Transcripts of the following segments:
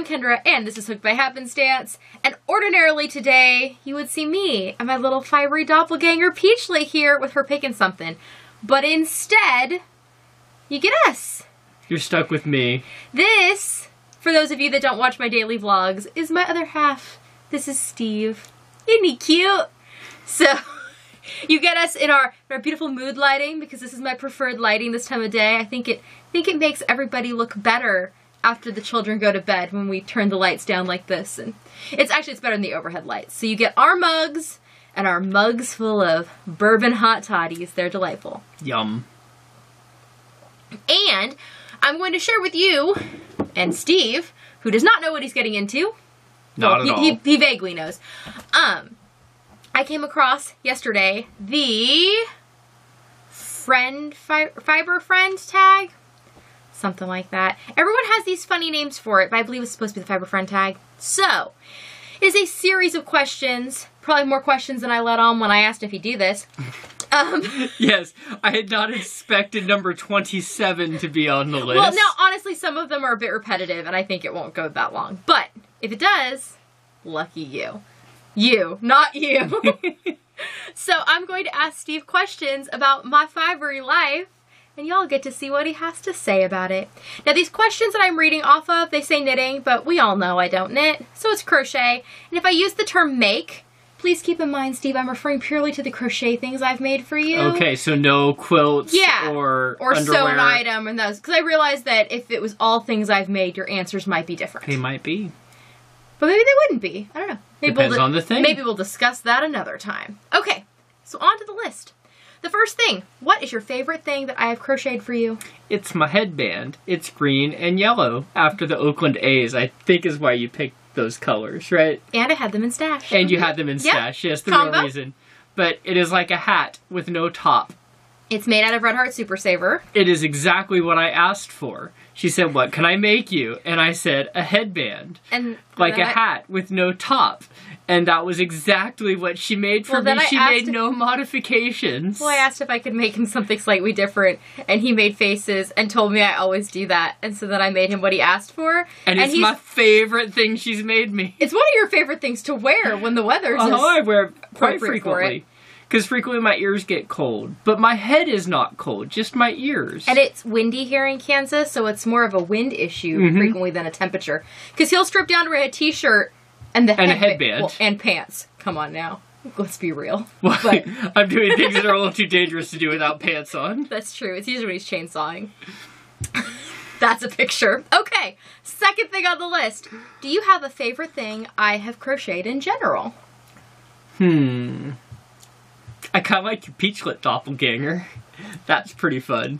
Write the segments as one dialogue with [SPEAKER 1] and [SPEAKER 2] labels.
[SPEAKER 1] I'm Kendra, and this is Hooked by Happenstance, and ordinarily today, you would see me and my little fiery doppelganger Peachly here with her picking something. But instead, you get us.
[SPEAKER 2] You're stuck with me.
[SPEAKER 1] This, for those of you that don't watch my daily vlogs, is my other half. This is Steve. Isn't he cute? So, you get us in our beautiful mood lighting, because this is my preferred lighting this time of day. I think it makes everybody look better after the children go to bed when we turn the lights down like this. And it's better than the overhead lights. So you get our mugs, and our mugs full of bourbon hot toddies. They're delightful.
[SPEAKER 2] Yum.
[SPEAKER 1] And I'm going to share with you and Steve, who does not know what he's getting into.
[SPEAKER 2] Not at all.
[SPEAKER 1] He vaguely knows. I came across yesterday the fiber friend tag. Something like that. Everyone has these funny names for it, but I believe it's supposed to be the fiber friend tag. So, it is a series of questions. Probably more questions than I let on when I asked if he'd do this.
[SPEAKER 2] Yes, I had not expected number 27 to be on the list.
[SPEAKER 1] Well, now, honestly, some of them are a bit repetitive, and I think it won't go that long. But, if it does, lucky you. You, not you. So, I'm going to ask Steve questions about my fibery life, and y'all get to see what he has to say about it. Now, these questions that I'm reading off of, they say knitting, but we all know I don't knit, so it's crochet. And if I use the term make, please keep in mind, Steve, I'm referring purely to the crochet things I've made for you.
[SPEAKER 2] Okay, so no quilts or underwear.
[SPEAKER 1] Sewn item and those. Because I realized that if it was all things I've made, your answers might be different.
[SPEAKER 2] They might be.
[SPEAKER 1] But maybe they wouldn't be. I don't know. Maybe
[SPEAKER 2] Depends on the thing.
[SPEAKER 1] Maybe we'll discuss that another time. Okay, so on to the list. The first thing, what is your favorite thing that I have crocheted for you?
[SPEAKER 2] It's my headband. It's green and yellow after the Oakland A's, I think is why you picked those colors, right?
[SPEAKER 1] And I had them in stash.
[SPEAKER 2] And you had them in stash, yes, the real reason. But it is like a hat with no top.
[SPEAKER 1] It's made out of Red Heart Super Saver.
[SPEAKER 2] It is exactly what I asked for. She said, what can I make you? And I said, a headband.
[SPEAKER 1] And
[SPEAKER 2] like a hat with no top. And that was exactly what she made for me. She made no modifications.
[SPEAKER 1] Well, I asked if I could make him something slightly different, and he made faces and told me I always do that. And so then I made him what he asked for.
[SPEAKER 2] And it's my favorite thing she's made me.
[SPEAKER 1] It's one of your favorite things to wear when the weather's
[SPEAKER 2] I wear it quite frequently. Because frequently my ears get cold. But my head is not cold, just my ears.
[SPEAKER 1] And it's windy here in Kansas, so it's more of a wind issue frequently than a temperature. Because he'll strip down to a t-shirt and a headband. Well, and pants. Come on now. Let's be real.
[SPEAKER 2] Well, but I'm doing things that are a little too dangerous to do without pants on.
[SPEAKER 1] That's true. It's usually when he's chainsawing. That's a picture. Okay, second thing on the list. Do you have a favorite thing I have crocheted in general?
[SPEAKER 2] I kind of like your peachlet doppelganger. That's pretty fun.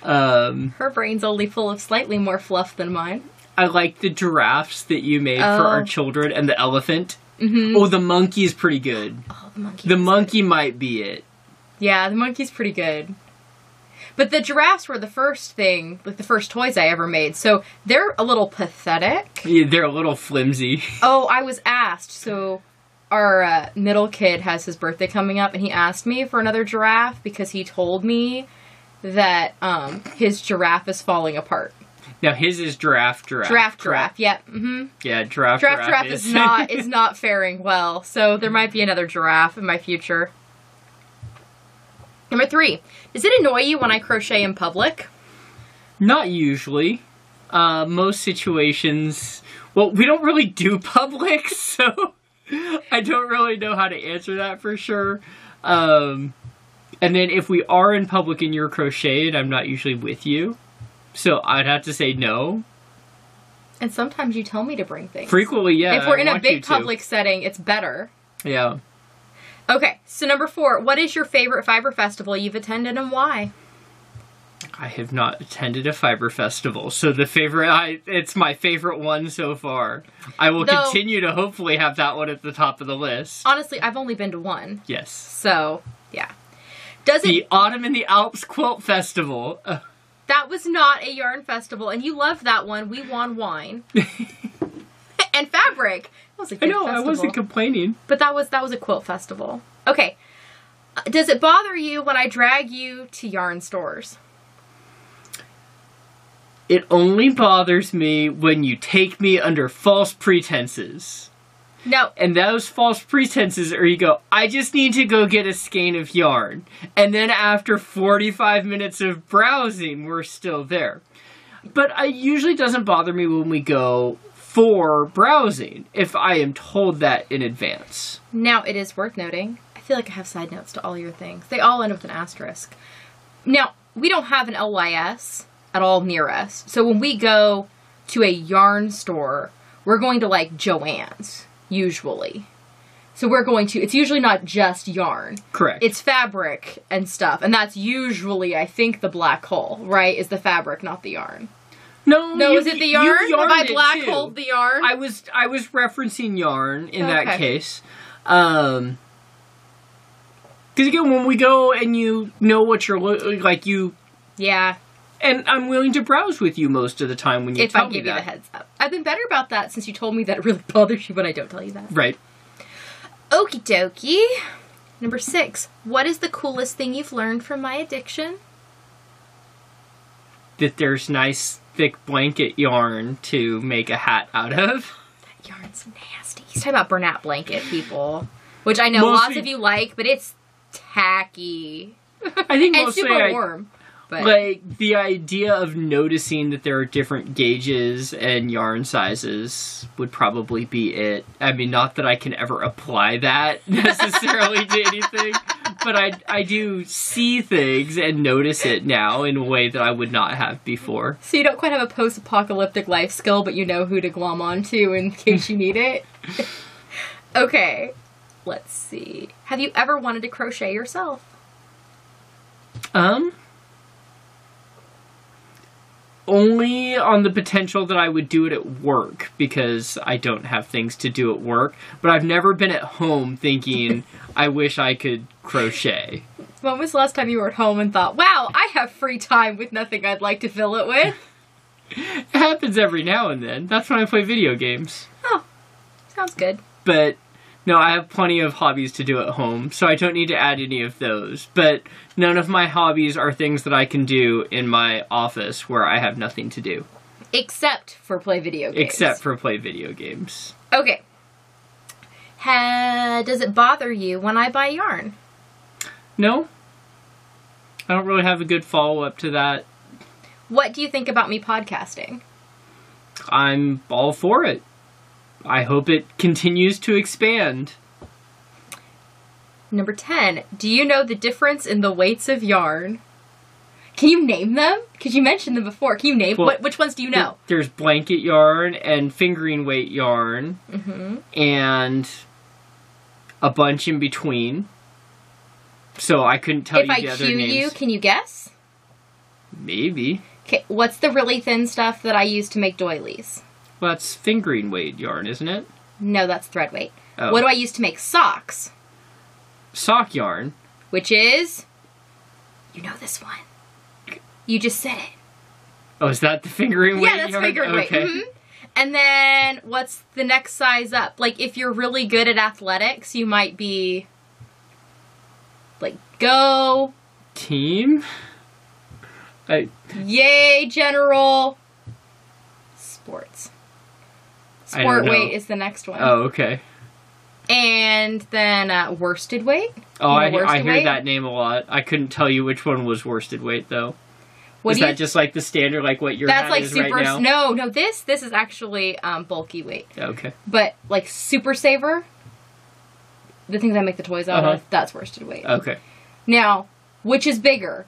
[SPEAKER 1] Her brain's only full of slightly more fluff than mine.
[SPEAKER 2] I like the giraffes that you made for our children and the elephant. Oh, the monkey's pretty good.
[SPEAKER 1] Oh, the monkey.
[SPEAKER 2] The monkey might be it.
[SPEAKER 1] Yeah, the monkey's pretty good. But the giraffes were the first thing, like the first toys I ever made, so they're a little pathetic.
[SPEAKER 2] Yeah, they're a little flimsy.
[SPEAKER 1] Oh, I was asked, so our middle kid has his birthday coming up, and he asked me for another giraffe because he told me that his giraffe is falling apart.
[SPEAKER 2] Now his is giraffe.
[SPEAKER 1] Giraffe, yep.
[SPEAKER 2] Yeah, giraffe
[SPEAKER 1] is not faring well, so there might be another giraffe in my future. Number 3, does it annoy you when I crochet in public?
[SPEAKER 2] Not usually. Most situations, well, we don't really do public, so I don't really know how to answer that for sure. And then if we are in public and you're crocheted, I'm not usually with you. So I'd have to say no.
[SPEAKER 1] And sometimes you tell me to bring things.
[SPEAKER 2] Frequently, yeah.
[SPEAKER 1] If we're in a big public setting, it's better.
[SPEAKER 2] Yeah.
[SPEAKER 1] Okay, so number 4, what is your favorite fiber festival you've attended and why?
[SPEAKER 2] I have not attended a fiber festival, so it's my favorite one so far. I will continue to hopefully have that one at the top of the list.
[SPEAKER 1] Honestly, I've only been to one.
[SPEAKER 2] Yes.
[SPEAKER 1] So, yeah.
[SPEAKER 2] The Autumn in the Alps Quilt Festival.
[SPEAKER 1] That was not a yarn festival, and you loved that one. We won wine. And fabric. That was a good festival.
[SPEAKER 2] I wasn't complaining.
[SPEAKER 1] But that was a quilt festival. Okay. Does it bother you when I drag you to yarn stores?
[SPEAKER 2] It only bothers me when you take me under false pretenses.
[SPEAKER 1] No.
[SPEAKER 2] And those false pretenses are you go, I just need to go get a skein of yarn. And then after 45 minutes of browsing, we're still there. But it usually doesn't bother me when we go for browsing, if I am told that in advance.
[SPEAKER 1] Now, it is worth noting, I feel like I have side notes to all your things. They all end with an asterisk. Now, we don't have an LYS at all near us. So when we go to a yarn store, we're going to like Joann's, usually. So we're going to, it's usually not just yarn.
[SPEAKER 2] Correct.
[SPEAKER 1] It's fabric and stuff. And that's usually, I think, the black hole, right? Is the fabric, not the yarn.
[SPEAKER 2] No,
[SPEAKER 1] is it the yarn? Have I black
[SPEAKER 2] too.
[SPEAKER 1] holed the yarn?
[SPEAKER 2] I was referencing yarn in that case. Because again, when we go and you know what you're like, you...
[SPEAKER 1] Yeah.
[SPEAKER 2] And I'm willing to browse with you most of the time when you tell me that.
[SPEAKER 1] If I give you the heads up. I've been better about that since you told me that it really bothers you when I don't tell you that.
[SPEAKER 2] Right.
[SPEAKER 1] Okie dokie. Number 6. What is the coolest thing you've learned from my addiction?
[SPEAKER 2] That there's nice, thick blanket yarn to make a hat out of.
[SPEAKER 1] That yarn's nasty. He's talking about Bernat blanket, people. Which I know lots of you like, but it's tacky.
[SPEAKER 2] I think
[SPEAKER 1] and
[SPEAKER 2] mostly
[SPEAKER 1] super warm. But
[SPEAKER 2] like, the idea of noticing that there are different gauges and yarn sizes would probably be it. I mean, not that I can ever apply that necessarily to anything, but I do see things and notice it now in a way that I would not have before.
[SPEAKER 1] So you don't quite have a post-apocalyptic life skill, but you know who to glom onto in case you need it? Okay, let's see. Have you ever wanted to crochet yourself?
[SPEAKER 2] Only on the potential that I would do it at work, because I don't have things to do at work. But I've never been at home thinking, I wish I could crochet.
[SPEAKER 1] When was the last time you were at home and thought, wow, I have free time with nothing I'd like to fill it with?
[SPEAKER 2] It happens every now and then. That's when I play video games.
[SPEAKER 1] Oh, sounds good.
[SPEAKER 2] But no, I have plenty of hobbies to do at home, so I don't need to add any of those. But none of my hobbies are things that I can do in my office where I have nothing to do.
[SPEAKER 1] Except for play video games.
[SPEAKER 2] Except for play video games.
[SPEAKER 1] Okay. Does it bother you when I buy yarn?
[SPEAKER 2] No. I don't really have a good follow-up to that.
[SPEAKER 1] What do you think about me podcasting?
[SPEAKER 2] I'm all for it. I hope it continues to expand.
[SPEAKER 1] Number 10. Do you know the difference in the weights of yarn? Can you name them? Because you mentioned them before. Can you name which ones do you know?
[SPEAKER 2] There's blanket yarn and fingering weight yarn.
[SPEAKER 1] Mm-hmm.
[SPEAKER 2] And a bunch in between. So I couldn't tell you the other names. If I cue you,
[SPEAKER 1] can you guess?
[SPEAKER 2] Maybe.
[SPEAKER 1] Okay, what's the really thin stuff that I use to make doilies?
[SPEAKER 2] Well, that's fingering weight yarn, isn't it?
[SPEAKER 1] No, that's thread weight.
[SPEAKER 2] Oh.
[SPEAKER 1] What do I use to make socks?
[SPEAKER 2] Sock yarn.
[SPEAKER 1] Which is... You know this one. You just said it.
[SPEAKER 2] Oh, is that the fingering weight yarn?
[SPEAKER 1] Yeah, that's fingering weight. Mm-hmm. And then, what's the next size up? Like, if you're really good at athletics, you might be... Like, go...
[SPEAKER 2] Team?
[SPEAKER 1] Yay, general... Sports. Sport weight is the next one.
[SPEAKER 2] Oh, okay.
[SPEAKER 1] And then worsted weight.
[SPEAKER 2] Oh, I hear that name a lot. I couldn't tell you which one was worsted weight, though. Is that just like the standard, like what your hat
[SPEAKER 1] like
[SPEAKER 2] is
[SPEAKER 1] super,
[SPEAKER 2] right now?
[SPEAKER 1] No, this is actually bulky weight.
[SPEAKER 2] Okay.
[SPEAKER 1] But like Super Saver, the things I make the toys out of, that's worsted weight.
[SPEAKER 2] Okay.
[SPEAKER 1] Now, which is bigger?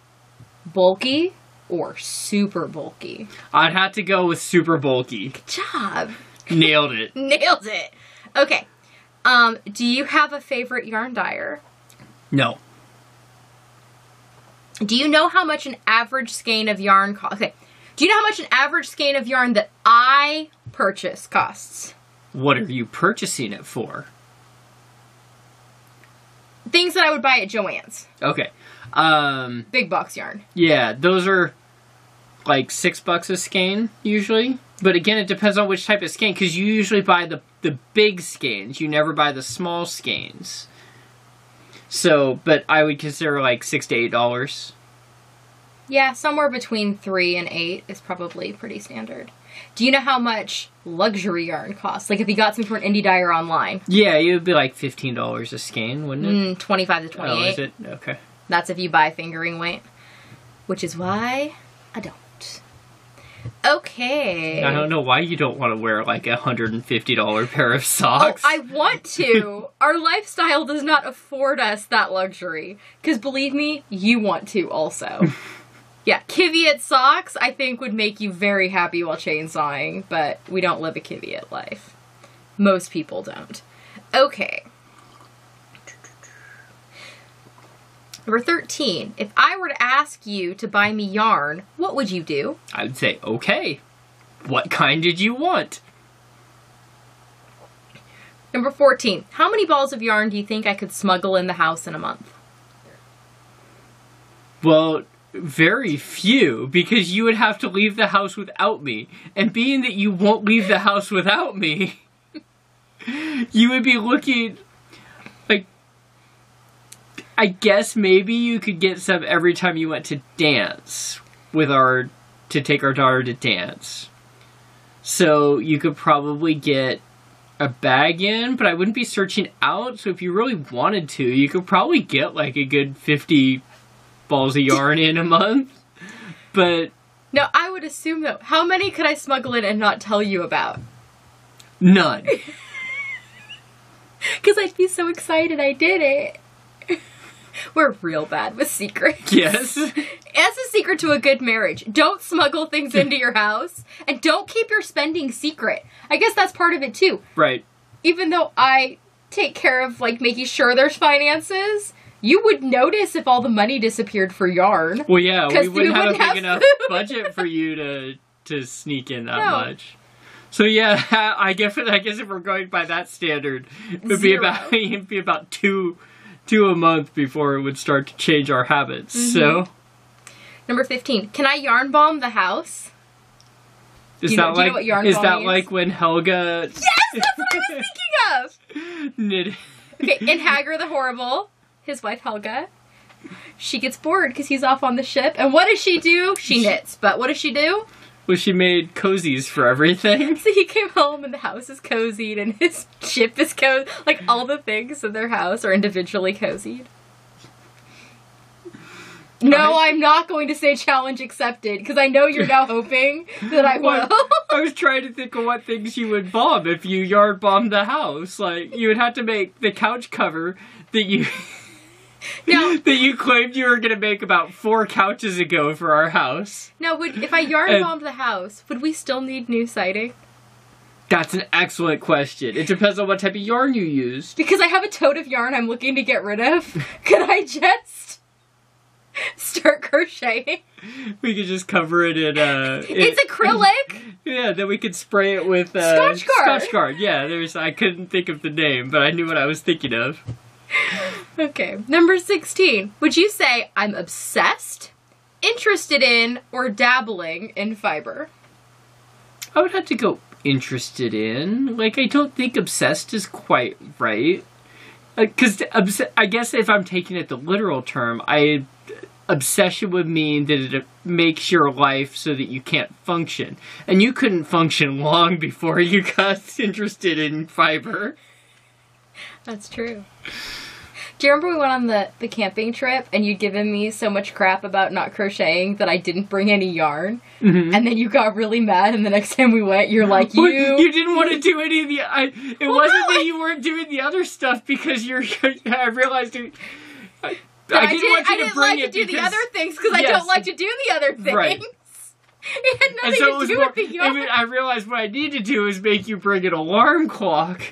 [SPEAKER 1] Bulky or super bulky?
[SPEAKER 2] I'd have to go with super bulky.
[SPEAKER 1] Good job.
[SPEAKER 2] Nailed it.
[SPEAKER 1] Nailed it. Okay. Do you have a favorite yarn dyer?
[SPEAKER 2] No.
[SPEAKER 1] Do you know how much an average skein of yarn costs? Okay. Do you know how much an average skein of yarn that I purchase costs?
[SPEAKER 2] What are you purchasing it for?
[SPEAKER 1] Things that I would buy at Joann's.
[SPEAKER 2] Okay.
[SPEAKER 1] Big box yarn.
[SPEAKER 2] Yeah, those are like $6 a skein, usually. But again, it depends on which type of skein, because you usually buy the big skeins. You never buy the small skeins. So, but I would consider like $6 to $8.
[SPEAKER 1] Yeah, somewhere between 3 and 8 is probably pretty standard. Do you know how much luxury yarn costs? Like if you got some from an indie dyer online.
[SPEAKER 2] Yeah, it would be like $15 a skein, wouldn't it?
[SPEAKER 1] 25 to 28.
[SPEAKER 2] Oh, is it? Okay.
[SPEAKER 1] That's if you buy fingering weight. Which is why I don't. Okay.
[SPEAKER 2] I don't know why you don't want to wear like $150 pair of socks.
[SPEAKER 1] Oh, I want to. Our lifestyle does not afford us that luxury. Because believe me, you want to also. Yeah, Kiviot socks I think would make you very happy while chainsawing, but we don't live a Kiviot life. Most people don't. Okay. Number 13. If I were to ask you to buy me yarn, what would you do?
[SPEAKER 2] I would say, okay. What kind did you want?
[SPEAKER 1] Number 14. How many balls of yarn do you think I could smuggle in the house in a month?
[SPEAKER 2] Well, very few, because you would have to leave the house without me. And being that you won't leave the house without me, you would be looking... like, I guess maybe you could get some every time you went to dance with to take our daughter to dance. So you could probably get a bag in, but I wouldn't be searching out. So if you really wanted to, you could probably get like a good 50 balls of yarn in a month. But
[SPEAKER 1] no, I would assume though, how many could I smuggle in and not tell you about?
[SPEAKER 2] None.
[SPEAKER 1] Because I'd be so excited I did it. We're real bad with secrets.
[SPEAKER 2] Yes.
[SPEAKER 1] As a secret to a good marriage, don't smuggle things into your house, and don't keep your spending secret. I guess that's part of it too.
[SPEAKER 2] Right.
[SPEAKER 1] Even though I take care of, like, making sure there's finances, you would notice if all the money disappeared for yarn.
[SPEAKER 2] Well, yeah, we wouldn't have a big enough budget for you to sneak in that much. So yeah, I guess if we're going by that standard, it would be about two a month before it would start to change our habits. Mm-hmm. So,
[SPEAKER 1] number 15. Can I yarn bomb the house? Do you know what yarn bombing is?
[SPEAKER 2] Like when Helga?
[SPEAKER 1] Yes, that's what I was thinking of.
[SPEAKER 2] Knit.
[SPEAKER 1] Okay, in Hagar the Horrible, his wife Helga, she gets bored because he's off on the ship, and what does she do? She knits. But what does she do?
[SPEAKER 2] Well, she made cozies for everything.
[SPEAKER 1] So he came home and the house is cozied and his ship is cozied. Like, all the things in their house are individually cozied. No, I'm not going to say challenge accepted, because I know you're now hoping that I will.
[SPEAKER 2] I was trying to think of what things you would bomb if you yarn bombed the house. Like, you would have to make the couch cover that you... Now, that you claimed you were going to make about 4 couches ago for our house.
[SPEAKER 1] Now, if I yarn bombed the house, would we still need new siding?
[SPEAKER 2] That's an excellent question. It depends on what type of yarn you used.
[SPEAKER 1] Because I have a tote of yarn I'm looking to get rid of. Could I just start crocheting?
[SPEAKER 2] We could just cover it in...
[SPEAKER 1] it's acrylic!
[SPEAKER 2] Yeah, then we could spray it with...
[SPEAKER 1] Scotch
[SPEAKER 2] Guard. Yeah, I couldn't think of the name, but I knew what I was thinking of.
[SPEAKER 1] Okay, number 16. Would you say I'm obsessed, interested in, or dabbling in fiber?
[SPEAKER 2] I would have to go interested in. Like, I don't think obsessed is quite right. Because I guess if I'm taking it the literal term, obsession would mean that it makes your life so that you can't function. And you couldn't function long before you got interested in fiber.
[SPEAKER 1] That's true. Do you remember we went on the camping trip and you'd given me so much crap about not crocheting that I didn't bring any yarn? Mm-hmm. And then you got really mad, and the next time we went, you're like,
[SPEAKER 2] You didn't want to do any of the... It wasn't that you weren't doing the other stuff because I realized... I didn't
[SPEAKER 1] like to do the other things because I don't like to do the other things. Right. It had nothing to do with the yarn.
[SPEAKER 2] I realized what I need to do is make you bring an alarm clock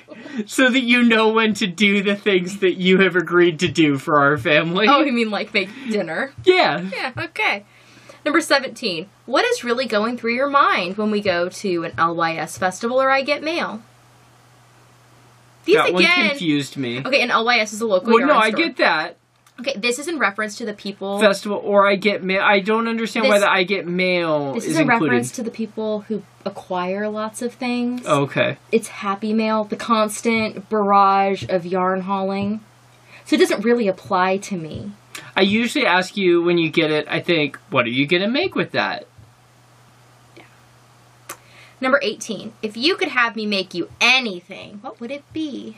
[SPEAKER 2] so that you know when to do the things that you have agreed to do for our family.
[SPEAKER 1] Oh, you mean like make dinner?
[SPEAKER 2] Yeah.
[SPEAKER 1] Yeah, okay. Number 17. What is really going through your mind when we go to an LYS festival or I get mail?
[SPEAKER 2] That one confused me.
[SPEAKER 1] Okay, and LYS is a local yarn store.
[SPEAKER 2] I get that.
[SPEAKER 1] Okay, this is in reference to the people...
[SPEAKER 2] Festival, or I get mail. I don't understand why the I get mail is included. This is in reference
[SPEAKER 1] to the people who acquire lots of things.
[SPEAKER 2] Oh, okay.
[SPEAKER 1] It's happy mail, the constant barrage of yarn hauling. So it doesn't really apply to me.
[SPEAKER 2] I usually ask you when you get it, I think, what are you going to make with that?
[SPEAKER 1] Yeah. Number 18. If you could have me make you anything, what would it be?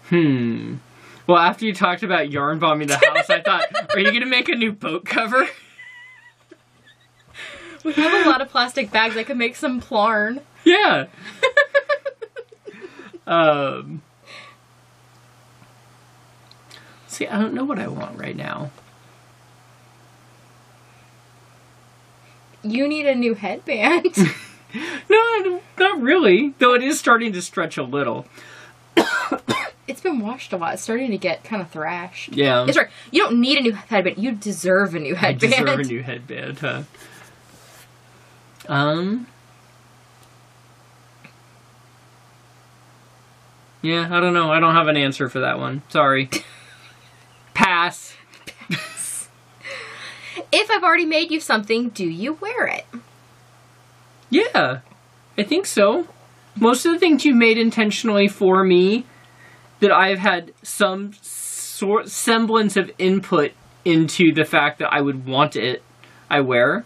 [SPEAKER 2] Well, after you talked about yarn bombing the house, I thought, are you going to make a new boat cover?
[SPEAKER 1] We have a lot of plastic bags. I could make some plarn.
[SPEAKER 2] Yeah. See, I don't know what I want right now.
[SPEAKER 1] You need a new headband.
[SPEAKER 2] No, not really. Though it is starting to stretch a little.
[SPEAKER 1] It's been washed a lot. It's starting to get kind of thrashed.
[SPEAKER 2] Yeah.
[SPEAKER 1] It's right. You don't need a new headband. You deserve a new headband.
[SPEAKER 2] I deserve a new headband, huh? Yeah, I don't know. I don't have an answer for that one. Sorry. Pass.
[SPEAKER 1] Pass. If I've already made you something, do you wear it?
[SPEAKER 2] Yeah, I think so. Most of the things you made intentionally for me that I've had some semblance of input into the fact that I would want it, I wear.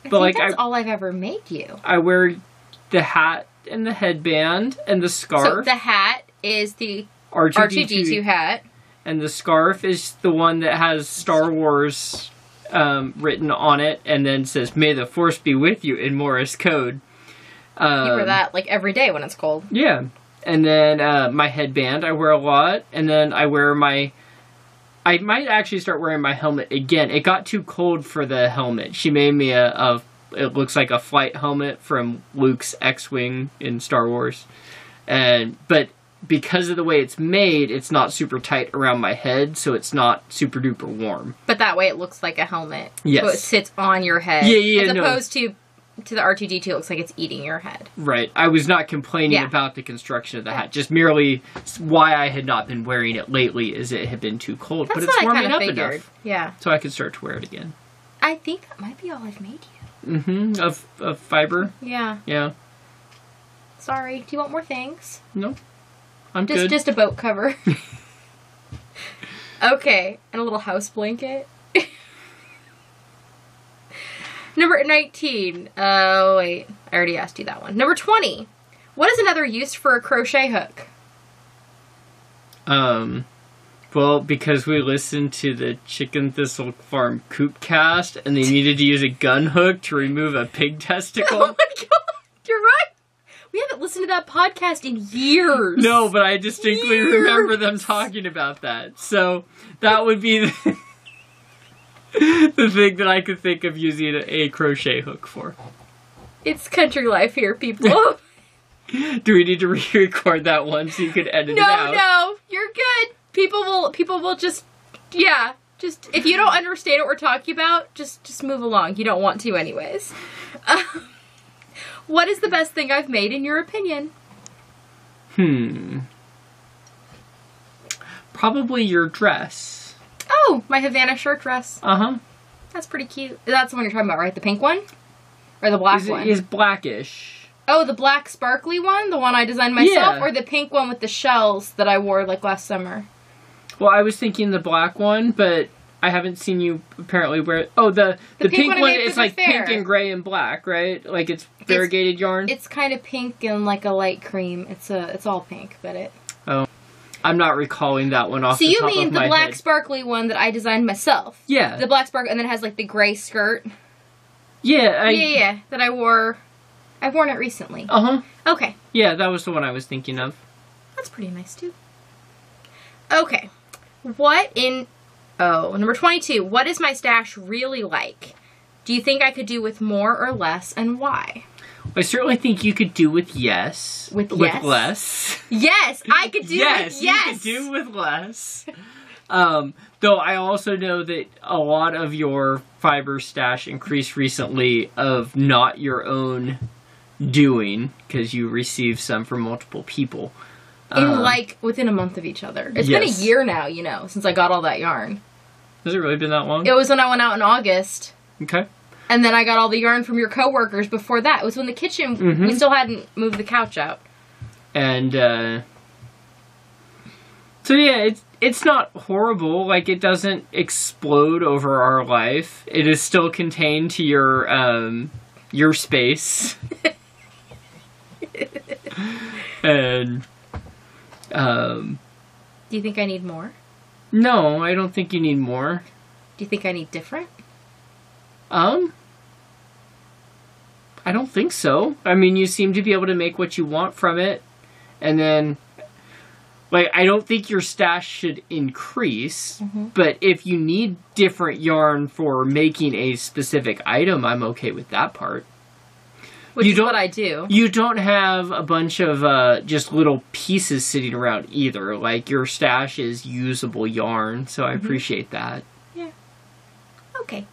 [SPEAKER 1] But like, that's all I've ever made you.
[SPEAKER 2] I wear the hat and the headband and the scarf.
[SPEAKER 1] So the hat is the R2-D2 hat.
[SPEAKER 2] And the scarf is the one that has Star Wars written on it and then says, "May the Force be with you" in Morse code.
[SPEAKER 1] You wear that like every day when it's cold.
[SPEAKER 2] Yeah. And then my headband I wear a lot. And then I wear my... I might actually start wearing my helmet again. It got too cold for the helmet. She made me it looks like a flight helmet from Luke's X-Wing in Star Wars. But because of the way it's made, it's not super tight around my head, so it's not super duper warm.
[SPEAKER 1] But that way it looks like a helmet.
[SPEAKER 2] Yes.
[SPEAKER 1] So it sits on your head.
[SPEAKER 2] Yeah,
[SPEAKER 1] as opposed to the R2-D2, it looks like it's eating your head.
[SPEAKER 2] Right. I was not complaining about the construction of the hat. Just merely why I had not been wearing it lately is it had been too cold.
[SPEAKER 1] That's
[SPEAKER 2] but it's warming up
[SPEAKER 1] figured.
[SPEAKER 2] enough.
[SPEAKER 1] Yeah.
[SPEAKER 2] So I could start to wear it again.
[SPEAKER 1] I think that might be all I've made you.
[SPEAKER 2] Mm-hmm. Of fiber?
[SPEAKER 1] Yeah.
[SPEAKER 2] Yeah.
[SPEAKER 1] Sorry. Do you want more things?
[SPEAKER 2] No. I'm good.
[SPEAKER 1] Just a boat cover. Okay. And a little house blanket. Number 19. Oh, wait. I already asked you that one. Number 20. What is another use for a crochet hook?
[SPEAKER 2] Well, because we listened to the Chicken Thistle Farm Coopcast and they needed to use a gun hook to remove a pig testicle.
[SPEAKER 1] Oh my god. You're right. We haven't listened to that podcast in years.
[SPEAKER 2] No, but I distinctly remember them talking about that. So that would be the thing that I could think of using a crochet hook for.
[SPEAKER 1] It's country life here, people.
[SPEAKER 2] Do we need to re-record that one so you could edit it out?
[SPEAKER 1] No, you're good. People will just, yeah, just, if you don't understand what we're talking about, just move along. You don't want to anyways. What is the best thing I've made in your opinion?
[SPEAKER 2] Probably your dress.
[SPEAKER 1] Oh, my Havana shirt dress.
[SPEAKER 2] Uh-huh.
[SPEAKER 1] That's pretty cute. That's the one you're talking about, right? The pink one? Or the black one?
[SPEAKER 2] It's blackish.
[SPEAKER 1] Oh, the black sparkly one? The one I designed myself?
[SPEAKER 2] Yeah.
[SPEAKER 1] Or the pink one with the shells that I wore like last summer?
[SPEAKER 2] Well, I was thinking the black one, but I haven't seen you apparently wear it. Oh, the pink one is like pink and gray and black, right? Like it's variegated yarn?
[SPEAKER 1] It's kind of pink and like a light cream. It's all pink, but it...
[SPEAKER 2] Oh. I'm not recalling that one off the top of my head. So you mean
[SPEAKER 1] the black sparkly one that I designed myself?
[SPEAKER 2] Yeah.
[SPEAKER 1] The black sparkly, and then it has like the gray skirt?
[SPEAKER 2] Yeah.
[SPEAKER 1] Yeah, that I wore. I've worn it recently.
[SPEAKER 2] Uh-huh.
[SPEAKER 1] Okay.
[SPEAKER 2] Yeah, that was the one I was thinking of.
[SPEAKER 1] That's pretty nice too. Okay. Number 22. What is my stash really like? Do you think I could do with more or less, and why?
[SPEAKER 2] I certainly think you could do with yes.
[SPEAKER 1] With
[SPEAKER 2] less.
[SPEAKER 1] Yes, I could do with yes.
[SPEAKER 2] You could do with less. Though I also know that a lot of your fiber stash increased recently of not your own doing, because you received some from multiple people.
[SPEAKER 1] Within a month of each other. It's been a year now, since I got all that yarn.
[SPEAKER 2] Has it really been that long?
[SPEAKER 1] It was when I went out in August.
[SPEAKER 2] Okay.
[SPEAKER 1] And then I got all the yarn from your coworkers before that. It was when the kitchen, we still hadn't moved the couch out.
[SPEAKER 2] And, so yeah, it's not horrible. Like, it doesn't explode over our life. It is still contained to your space. And,
[SPEAKER 1] do you think I need more?
[SPEAKER 2] no, I don't think you need more.
[SPEAKER 1] Do you think I need different?
[SPEAKER 2] I don't think so. I mean, you seem to be able to make what you want from it. And then, like, I don't think your stash should increase. But if you need different yarn for making a specific item, I'm okay with that part.
[SPEAKER 1] Which is what I do.
[SPEAKER 2] You don't have a bunch of just little pieces sitting around either. Like, your stash is usable yarn, so I appreciate that.
[SPEAKER 1] Yeah. Okay.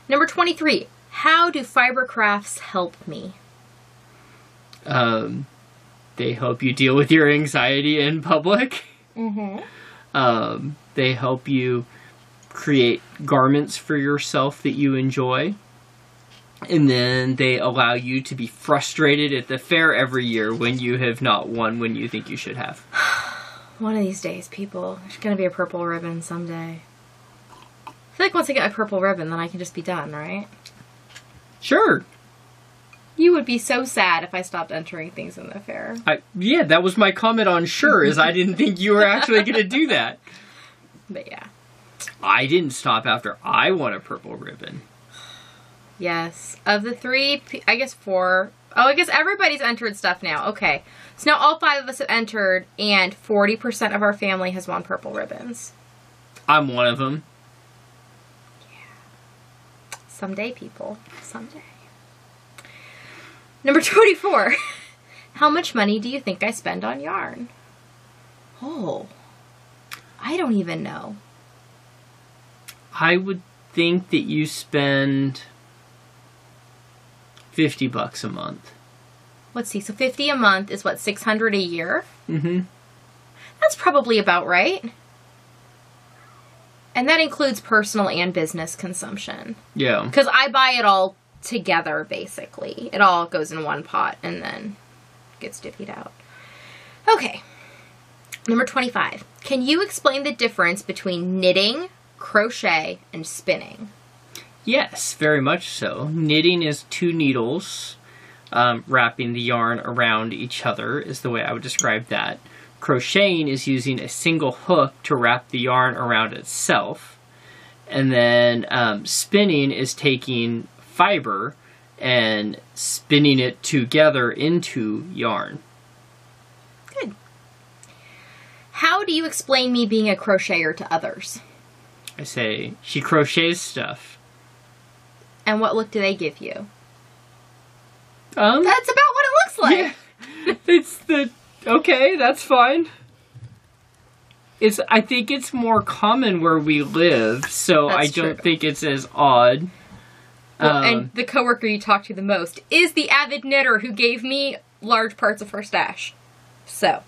[SPEAKER 1] Number 23. How do fiber crafts help me?
[SPEAKER 2] They help you deal with your anxiety in public. They help you create garments for yourself that you enjoy. And then they allow you to be frustrated at the fair every year when you have not won when you think you should have.
[SPEAKER 1] One of these days, people. There's going to be a purple ribbon someday. I feel like once I get my purple ribbon, then I can just be done, right?
[SPEAKER 2] Sure.
[SPEAKER 1] You would be so sad if I stopped entering things in the fair.
[SPEAKER 2] Yeah, that was my comment on sure, is I didn't think you were actually going to do that.
[SPEAKER 1] But yeah.
[SPEAKER 2] I didn't stop after I won a purple ribbon.
[SPEAKER 1] Yes. Of the 3, I guess 4. Oh, I guess everybody's entered stuff now. Okay. So now all 5 of us have entered, and 40% of our family has won purple ribbons.
[SPEAKER 2] I'm one of them.
[SPEAKER 1] Yeah. Someday, people. Someday. Number 24. How much money do you think I spend on yarn? Oh. I don't even know.
[SPEAKER 2] I would think that you spend $50 a month.
[SPEAKER 1] Let's see. So 50 a month is what, $600 a year?
[SPEAKER 2] Mm-hmm.
[SPEAKER 1] That's probably about right. And that includes personal and business consumption.
[SPEAKER 2] Yeah.
[SPEAKER 1] Because I buy it all together, basically. It all goes in one pot and then gets divvied out. Okay. Number 25. Can you explain the difference between knitting, crochet, and spinning?
[SPEAKER 2] Yes, very much so. Knitting is 2 needles wrapping the yarn around each other is the way I would describe that. Crocheting is using a single hook to wrap the yarn around itself. And then spinning is taking fiber and spinning it together into yarn.
[SPEAKER 1] Good. How do you explain me being a crocheter to others?
[SPEAKER 2] I say, she crochets stuff.
[SPEAKER 1] And what look do they give you?
[SPEAKER 2] That's
[SPEAKER 1] about what it looks like.
[SPEAKER 2] Yeah. It's the... Okay, that's fine. I think it's more common where we live, so
[SPEAKER 1] That's
[SPEAKER 2] I don't
[SPEAKER 1] true.
[SPEAKER 2] think it's as odd.
[SPEAKER 1] Well, and the coworker you talk to the most is the avid knitter who gave me large parts of her stash. So.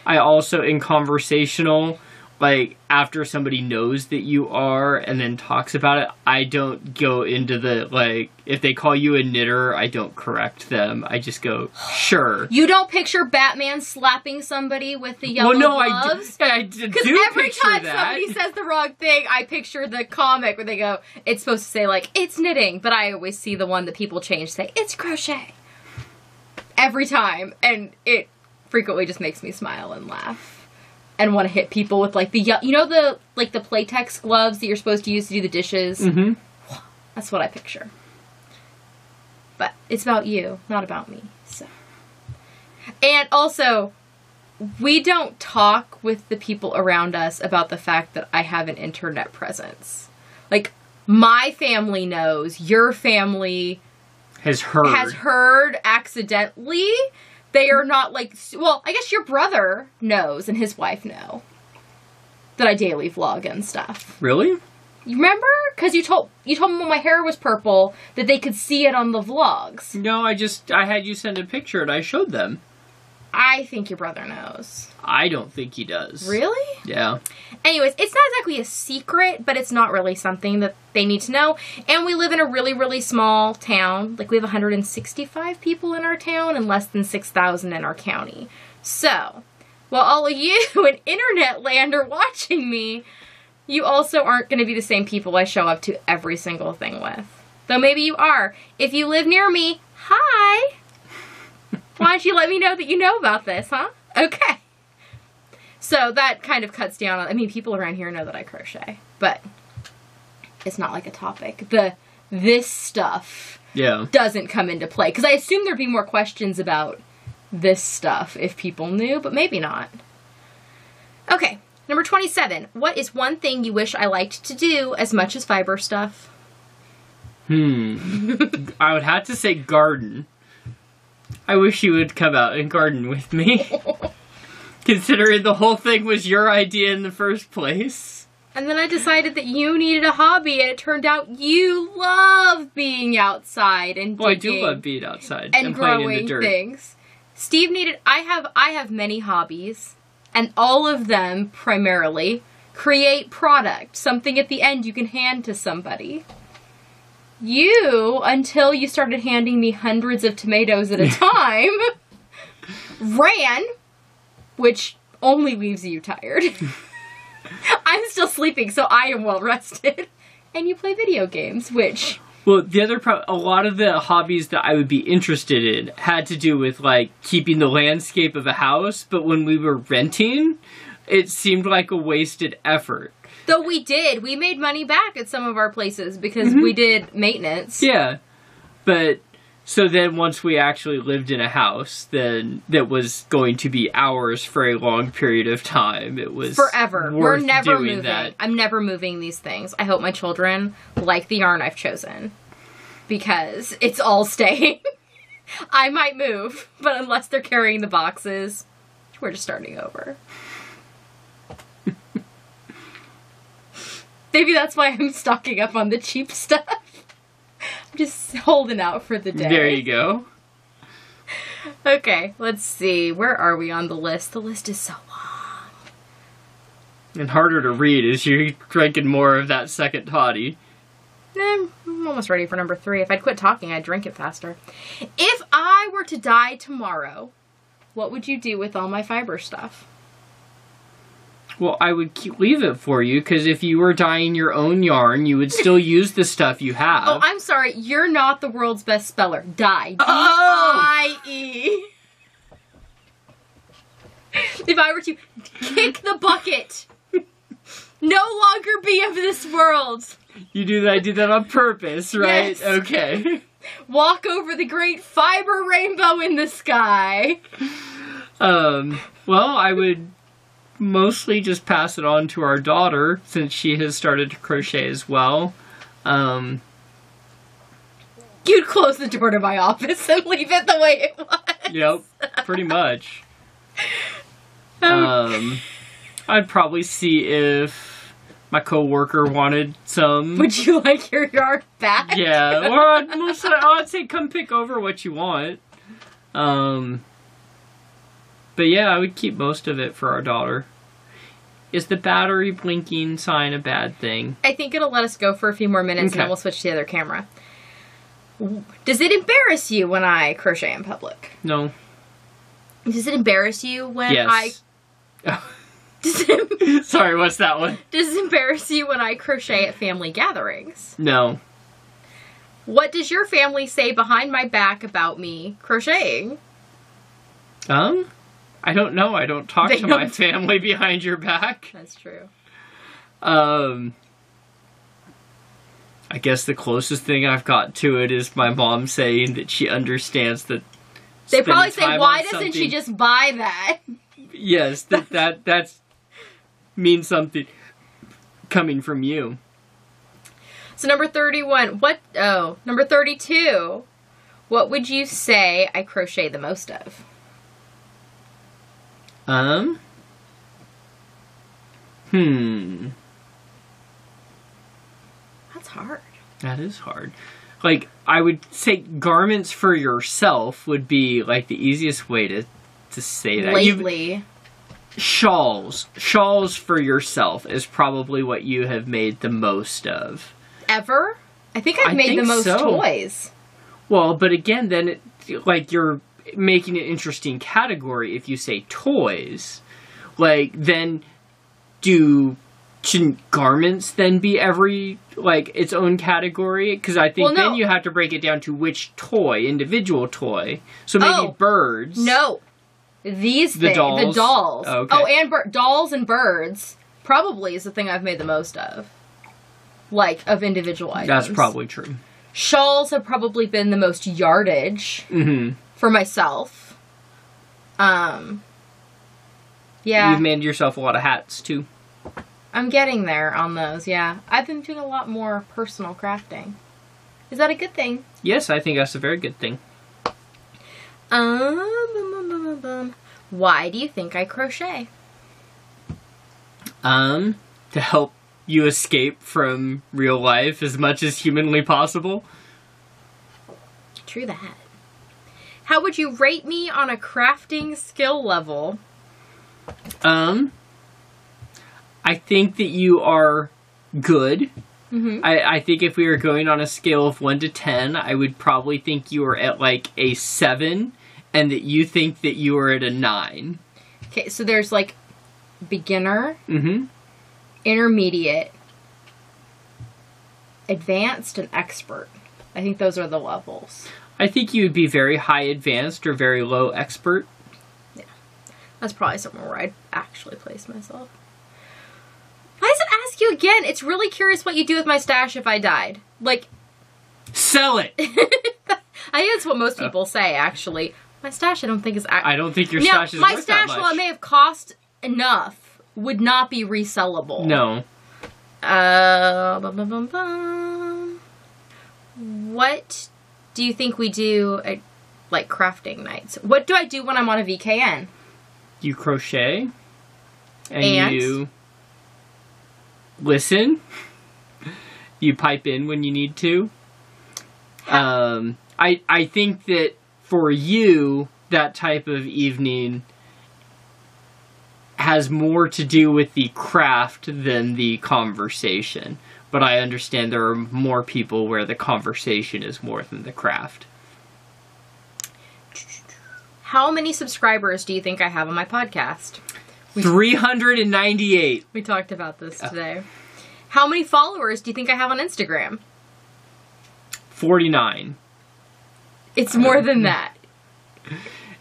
[SPEAKER 2] I also, in conversational, like, after somebody knows that you are and then talks about it, I don't go into the, like, if they call you a knitter, I don't correct them. I just go, sure.
[SPEAKER 1] You don't picture Batman slapping somebody with the yellow gloves?
[SPEAKER 2] I do
[SPEAKER 1] Because every time somebody says the wrong thing, I picture the comic where they go, it's supposed to say, like, it's knitting, but I always see the one that people change say, it's crochet. Every time. And it frequently just makes me smile and laugh. And want to hit people with, like, the, you know, the Playtex gloves that you're supposed to use to do the dishes?
[SPEAKER 2] Mm-hmm.
[SPEAKER 1] That's what I picture. But it's about you, not about me, so. And also, we don't talk with the people around us about the fact that I have an internet presence. Like, my family knows, your family
[SPEAKER 2] has heard
[SPEAKER 1] accidentally. They are not like, well, I guess your brother knows and his wife know that I daily vlog and stuff.
[SPEAKER 2] Really?
[SPEAKER 1] You remember? Because you told them when my hair was purple that they could see it on the vlogs.
[SPEAKER 2] No, I had you send a picture and I showed them.
[SPEAKER 1] I think your brother knows.
[SPEAKER 2] I don't think he does.
[SPEAKER 1] Really?
[SPEAKER 2] Yeah.
[SPEAKER 1] Anyways, it's not exactly a secret, but it's not really something that they need to know. And we live in a really, really small town. Like, we have 165 people in our town and less than 6,000 in our county. So, while all of you in internet land are watching me, you also aren't going to be the same people I show up to every single thing with. Though maybe you are. If you live near me, hi! Why don't you let me know that you know about this, huh? Okay. So that kind of cuts down on, I mean, people around here know that I crochet, but it's not like a topic. This stuff doesn't come into play. Because I assume there'd be more questions about this stuff if people knew, but maybe not. Okay, number 27. What is one thing you wish I liked to do as much as fiber stuff?
[SPEAKER 2] I would have to say garden. I wish you would come out and garden with me. Considering the whole thing was your idea in the first place.
[SPEAKER 1] And then I decided that you needed a hobby, and it turned out you love being outside and digging.
[SPEAKER 2] Well, I do love being outside
[SPEAKER 1] and
[SPEAKER 2] playing in the
[SPEAKER 1] growing
[SPEAKER 2] dirt.
[SPEAKER 1] Things. Steve needed, I have many hobbies, and all of them primarily create product, something at the end you can hand to somebody. You, until you started handing me hundreds of tomatoes at a time, ran, which only leaves you tired. I'm still sleeping, so I am well rested. And you play video games, which...
[SPEAKER 2] Well, the other a lot of the hobbies that I would be interested in had to do with, like, keeping the landscape of a house, but when we were renting, it seemed like a wasted effort.
[SPEAKER 1] Though we made money back at some of our places because we did maintenance.
[SPEAKER 2] Yeah, but so then once we actually lived in a house, then that was going to be ours for a long period of time. It was
[SPEAKER 1] forever. We're never moving.
[SPEAKER 2] That.
[SPEAKER 1] I'm never moving these things. I hope my children like the yarn I've chosen because it's all staying. I might move, but unless they're carrying the boxes, we're just starting over. Maybe that's why I'm stocking up on the cheap stuff. I'm just holding out for the day.
[SPEAKER 2] There you go.
[SPEAKER 1] Okay, let's see. Where are we on the list? The list is so long.
[SPEAKER 2] And harder to read as you're drinking more of that second toddy.
[SPEAKER 1] I'm almost ready for number 3. If I'd quit talking, I'd drink it faster. If I were to die tomorrow, what would you do with all my fiber stuff?
[SPEAKER 2] Well, I would leave it for you, because if you were dyeing your own yarn, you would still use the stuff you have.
[SPEAKER 1] Oh, I'm sorry. You're not the world's best speller. Dye. D-I-E. If I were to kick the bucket, no longer be of this world.
[SPEAKER 2] You do that. I did that on purpose, right?
[SPEAKER 1] Yes.
[SPEAKER 2] Okay.
[SPEAKER 1] Walk over the great fiber rainbow in the sky.
[SPEAKER 2] Well, I would mostly just pass it on to our daughter, since she has started to crochet as well.
[SPEAKER 1] You'd close the door to my office and leave it the way it was.
[SPEAKER 2] Yep, pretty much. I'd probably see if my coworker wanted some.
[SPEAKER 1] Would you like your yarn back?
[SPEAKER 2] Yeah, or I'd say come pick over what you want. But yeah, I would keep most of it for our daughter. Is the battery blinking sign a bad thing?
[SPEAKER 1] I think it'll let us go for a few more minutes, and then we'll switch to the other camera. Does it embarrass you when I crochet in public?
[SPEAKER 2] No.
[SPEAKER 1] Does it embarrass you when
[SPEAKER 2] Yes. Sorry, what's that one?
[SPEAKER 1] Does it embarrass you when I crochet at family gatherings?
[SPEAKER 2] No.
[SPEAKER 1] What does your family say behind my back about me crocheting?
[SPEAKER 2] I don't know. I don't talk to my family behind your back.
[SPEAKER 1] That's true.
[SPEAKER 2] I guess the closest thing I've got to it is my mom saying that she understands that.
[SPEAKER 1] They probably say, why doesn't she just buy that?
[SPEAKER 2] Yes, that means something coming from you.
[SPEAKER 1] So number 31, number 32. What would you say I crochet the most of? That's hard.
[SPEAKER 2] That is hard. Like, I would say garments for yourself would be, like, the easiest way to say that.
[SPEAKER 1] Lately.
[SPEAKER 2] Shawls for yourself is probably what you have made the most of.
[SPEAKER 1] Ever? I think I've made the most toys.
[SPEAKER 2] Well, but again, then, you're making an interesting category if you say toys. Like, then shouldn't garments then be its own category? Because I think then you have to break it down to which individual toy. So maybe birds.
[SPEAKER 1] No. The dolls.
[SPEAKER 2] Oh, okay.
[SPEAKER 1] Oh, and dolls and birds probably is the thing I've made the most of. Like, of individual items.
[SPEAKER 2] That's probably true.
[SPEAKER 1] Shawls have probably been the most yardage for myself. Yeah.
[SPEAKER 2] You've made yourself a lot of hats, too.
[SPEAKER 1] I'm getting there on those, yeah. I've been doing a lot more personal crafting. Is that a good thing?
[SPEAKER 2] Yes, I think that's a very good thing.
[SPEAKER 1] Why do you think I crochet?
[SPEAKER 2] To help you escape from real life as much as humanly possible.
[SPEAKER 1] True that. How would you rate me on a crafting skill level?
[SPEAKER 2] I think that you are good. I think if we were going on a scale of 1 to 10, I would probably think you were at like a 7, and that you think that you are at a 9.
[SPEAKER 1] Okay, so there's like beginner, intermediate, advanced, and expert. I think those are the levels.
[SPEAKER 2] I think you would be very high advanced or very low expert.
[SPEAKER 1] Yeah, that's probably somewhere where I'd actually place myself. Why does it ask you again? It's really curious what you do with my stash if I died. Like,
[SPEAKER 2] sell it!
[SPEAKER 1] I think that's what most people say, actually. My stash, I don't think is...
[SPEAKER 2] I don't think your stash is worth that much.
[SPEAKER 1] My stash, while it may have cost enough, would not be resellable.
[SPEAKER 2] No.
[SPEAKER 1] What do you think we do at, like, crafting nights? What do I do when I'm on a VKN?
[SPEAKER 2] You crochet. And you listen. You pipe in when you need to. I think that for you, that type of evening has more to do with the craft than the conversation. But I understand there are more people where the conversation is more than the craft.
[SPEAKER 1] How many subscribers do you think I have on my podcast?
[SPEAKER 2] 398.
[SPEAKER 1] We talked about this today. How many followers do you think I have on Instagram?
[SPEAKER 2] 49.
[SPEAKER 1] It's more than that.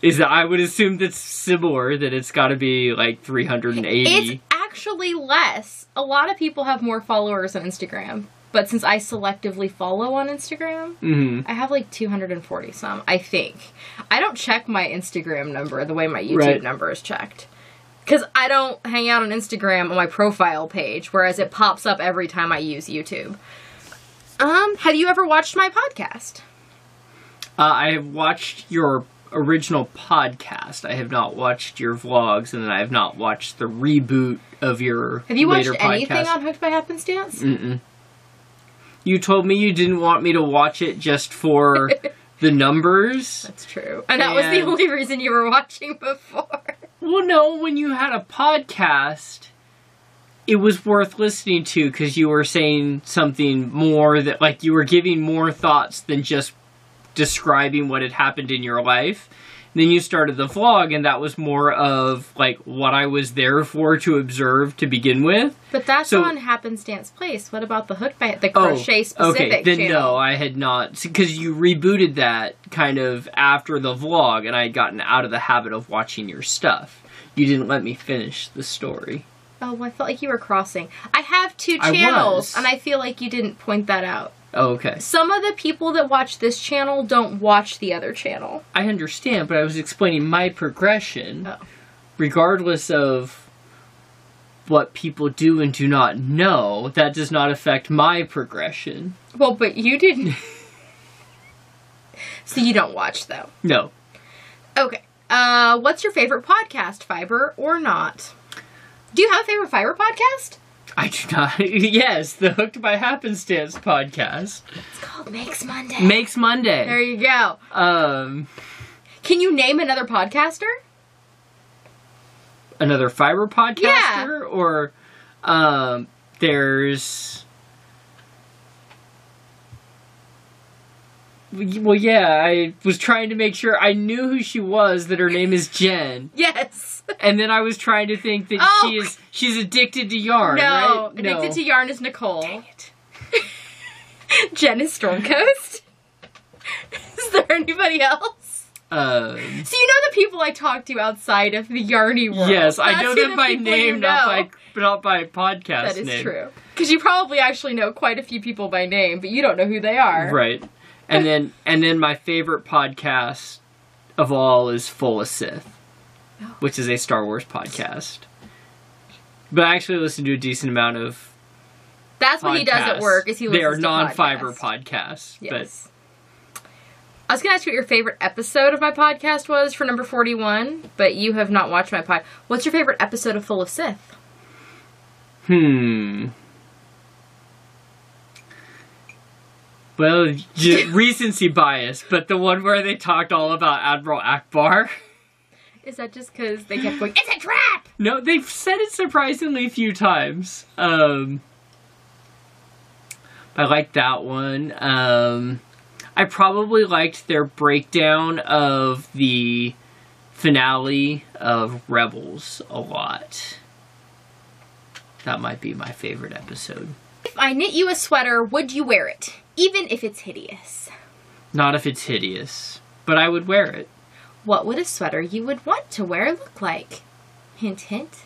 [SPEAKER 2] I would assume that's similar, that it's got to be like 380.
[SPEAKER 1] It's actually less. A lot of people have more followers on Instagram, but since I selectively follow on Instagram, I have like 240 some, I think. I don't check my Instagram number the way my YouTube number is checked. Because I don't hang out on Instagram on my profile page, whereas it pops up every time I use YouTube. Have you ever watched my podcast?
[SPEAKER 2] I have watched your original podcast. I have not watched your vlogs, and then I have not watched the reboot of your
[SPEAKER 1] Have you watched
[SPEAKER 2] later
[SPEAKER 1] anything
[SPEAKER 2] podcast.
[SPEAKER 1] on Hooked by Happenstance?
[SPEAKER 2] Mm-mm. You told me you didn't want me to watch it just for the numbers.
[SPEAKER 1] That's true. And that was the only reason you were watching before.
[SPEAKER 2] Well, no, when you had a podcast, it was worth listening to because you were saying something more that, like, you were giving more thoughts than just describing what had happened in your life. And then you started the vlog, and that was more of, like, what I was there for to observe to begin with.
[SPEAKER 1] But that's on Happenstance Place. What about the crochet specific
[SPEAKER 2] then
[SPEAKER 1] channel?
[SPEAKER 2] No, I had not. Because you rebooted that kind of after the vlog, and I had gotten out of the habit of watching your stuff. You didn't let me finish the story.
[SPEAKER 1] Oh, I felt like you were crossing. I have 2 channels, and I feel like you didn't point that out.
[SPEAKER 2] Oh, okay.
[SPEAKER 1] Some of the people that watch this channel don't watch the other channel.
[SPEAKER 2] I understand, but I was explaining my progression. Regardless of what people do and do not know, that does not affect my progression.
[SPEAKER 1] Well, but you didn't. So you don't watch, though?
[SPEAKER 2] No.
[SPEAKER 1] Okay. What's your favorite podcast, Fiber or not? Do you have a favorite Fiber podcast?
[SPEAKER 2] I do not. Yes, the Hooked by Happenstance podcast.
[SPEAKER 1] It's called Makes Monday.
[SPEAKER 2] Makes Monday.
[SPEAKER 1] There you go. Can you name another podcaster?
[SPEAKER 2] Another Fiber podcaster?
[SPEAKER 1] Yeah.
[SPEAKER 2] Or, there's... Well, yeah, I was trying to make sure I knew who she was, that her name is Jen.
[SPEAKER 1] Yes.
[SPEAKER 2] And then I was trying to think that she's addicted to yarn, right? No,
[SPEAKER 1] addicted to yarn is Nicole.
[SPEAKER 2] Dang it.
[SPEAKER 1] Jen is Stormcoast. Is there anybody else? So you know the people I talk to outside of the yarny world.
[SPEAKER 2] Yes, I know them by name, not by podcast
[SPEAKER 1] name. That is
[SPEAKER 2] name.
[SPEAKER 1] true. Because you probably actually know quite a few people by name, but you don't know who they are.
[SPEAKER 2] Right. And then my favorite podcast of all is Full of Sith, which is a Star Wars podcast. But I actually listen to a decent amount of
[SPEAKER 1] That's what he does at work, is he listens to
[SPEAKER 2] They are non-fiber podcasts.
[SPEAKER 1] Yes. I was going to ask you what your favorite episode of my podcast was for number 41, but you have not watched my pod. What's your favorite episode of Full of Sith?
[SPEAKER 2] Well, recency bias, but the one where they talked all about Admiral Akbar.
[SPEAKER 1] Is that just because they kept going, it's a trap?
[SPEAKER 2] No, they've said it surprisingly few times. I like that one. I probably liked their breakdown of the finale of Rebels a lot. That might be my favorite episode.
[SPEAKER 1] If I knit you a sweater, would you wear it? Even if it's hideous?
[SPEAKER 2] Not if it's hideous, but I would wear it.
[SPEAKER 1] What would a sweater you would want to wear look like? Hint, hint.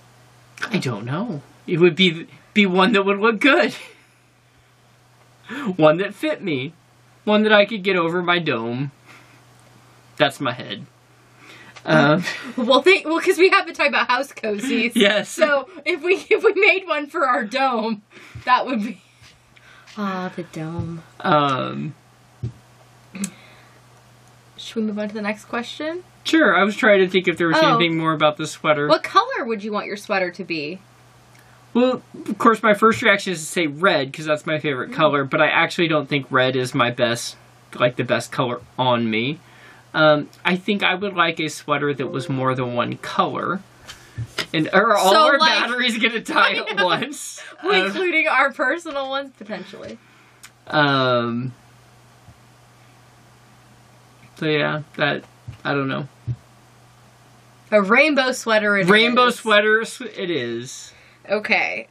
[SPEAKER 2] I don't know. It would be one that would look good. One that fit me. One that I could get over my dome. That's my head.
[SPEAKER 1] Well, because we have to talk about house cozies.
[SPEAKER 2] Yes.
[SPEAKER 1] So if we made one for our dome, that would be. Ah, the dome. Should we move on to the next question?
[SPEAKER 2] Sure. I was trying to think if there was anything more about the sweater.
[SPEAKER 1] What color would you want your sweater to be?
[SPEAKER 2] Well, of course, my first reaction is to say red, because that's my favorite color, but I actually don't think red is my best, like, the best color on me. I think I would like a sweater that was more than one color. And are all our batteries going to die at once?
[SPEAKER 1] Including our personal ones, potentially.
[SPEAKER 2] So yeah, I don't know.
[SPEAKER 1] A rainbow sweater it is.
[SPEAKER 2] Rainbow sweaters it is.
[SPEAKER 1] Okay,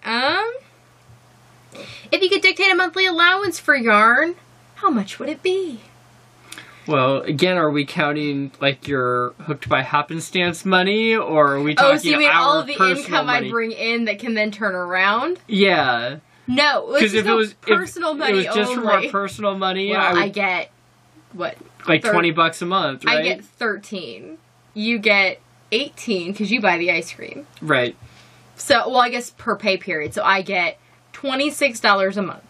[SPEAKER 1] if you could dictate a monthly allowance for yarn, how much would it be?
[SPEAKER 2] Well, again, are we counting, like, your Hooked by Happenstance money, or are we talking
[SPEAKER 1] so you mean all of the income
[SPEAKER 2] money?
[SPEAKER 1] I bring in that can then turn around?
[SPEAKER 2] Yeah.
[SPEAKER 1] No, because if it was personal money
[SPEAKER 2] it was just from our personal money,
[SPEAKER 1] well, I get, what?
[SPEAKER 2] Like $20 a month, right?
[SPEAKER 1] I get 13. You get 18, because you buy the ice cream.
[SPEAKER 2] Right.
[SPEAKER 1] So, well, I guess per pay period. So I get $26 a month.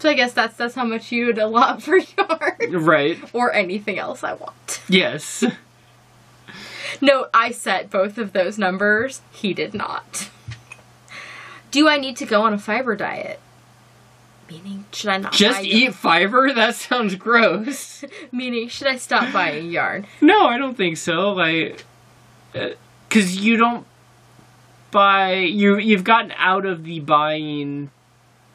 [SPEAKER 1] So I guess that's how much you would allot for yarn.
[SPEAKER 2] Right.
[SPEAKER 1] Or anything else I want.
[SPEAKER 2] Yes.
[SPEAKER 1] No, I set both of those numbers. He did not. Do I need to go on a fiber diet? Meaning, should I not
[SPEAKER 2] just eat fiber? That sounds gross.
[SPEAKER 1] Meaning, should I stop buying yarn?
[SPEAKER 2] No, I don't think so. Like, because you don't buy... You've gotten out of the buying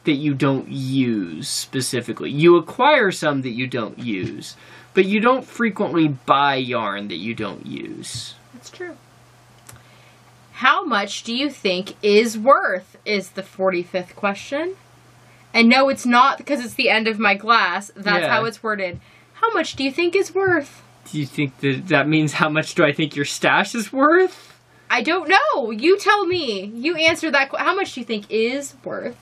[SPEAKER 2] that you don't use, specifically. You acquire some that you don't use, but you don't frequently buy yarn that you don't use.
[SPEAKER 1] That's true. How much do you think is worth, is the 45th question. And no, it's not because it's the end of my glass. That's how it's worded. How much do you think is worth?
[SPEAKER 2] Do you think that means how much do I think your stash is worth?
[SPEAKER 1] I don't know. You tell me. You answer that. How much do you think is worth?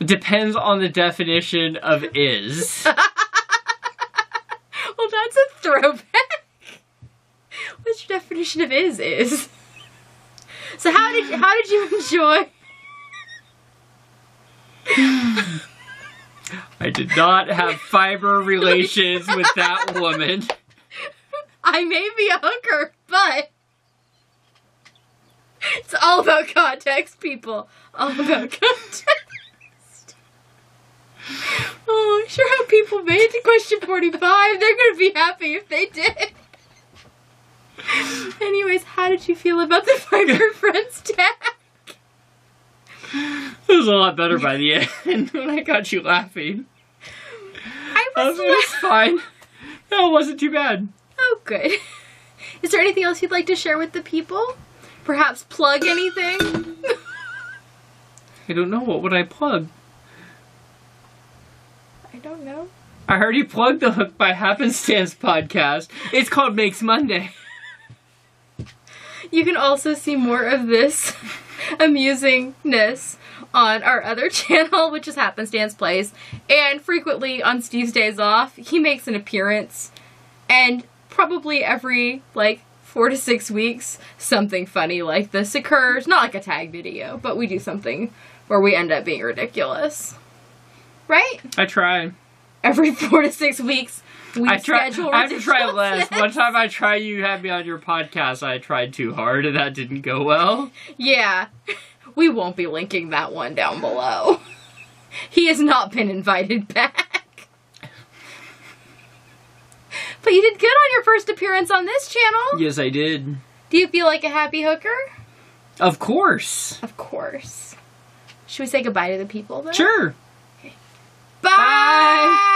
[SPEAKER 2] It depends on the definition of is.
[SPEAKER 1] Well, that's a throwback. What's your definition of is? So how did you enjoy?
[SPEAKER 2] I did not have fiber relations with that woman.
[SPEAKER 1] I may be a hooker, but it's all about context, people. All about context. Oh, I'm sure how people made it to question 45. They're going to be happy if they did. Anyways, how did you feel about the Fiber Friends tag?
[SPEAKER 2] It was a lot better by the end when I got you laughing.
[SPEAKER 1] It was
[SPEAKER 2] fine. No, it wasn't too bad.
[SPEAKER 1] Oh, good. Is there anything else you'd like to share with the people? Perhaps plug anything?
[SPEAKER 2] I don't know. What would I plug?
[SPEAKER 1] I don't know.
[SPEAKER 2] I already plugged the Hooked by Happenstance podcast. It's called Makes Monday.
[SPEAKER 1] You can also see more of this amusingness on our other channel, which is Happenstance Plays. And frequently on Steve's days off, he makes an appearance. And probably every, like, 4 to 6 weeks, something funny like this occurs. Not like a tag video, but we do something where we end up being ridiculous. Right?
[SPEAKER 2] I try.
[SPEAKER 1] Every 4 to 6 weeks, we schedule
[SPEAKER 2] I have to try less.
[SPEAKER 1] ridiculousness.
[SPEAKER 2] One time I tried, you had me on your podcast, I tried too hard and that didn't go well.
[SPEAKER 1] Yeah. We won't be linking that one down below. He has not been invited back. But you did good on your first appearance on this channel.
[SPEAKER 2] Yes, I did.
[SPEAKER 1] Do you feel like a happy hooker?
[SPEAKER 2] Of course.
[SPEAKER 1] Of course. Should we say goodbye to the people then?
[SPEAKER 2] Sure.
[SPEAKER 1] Bye!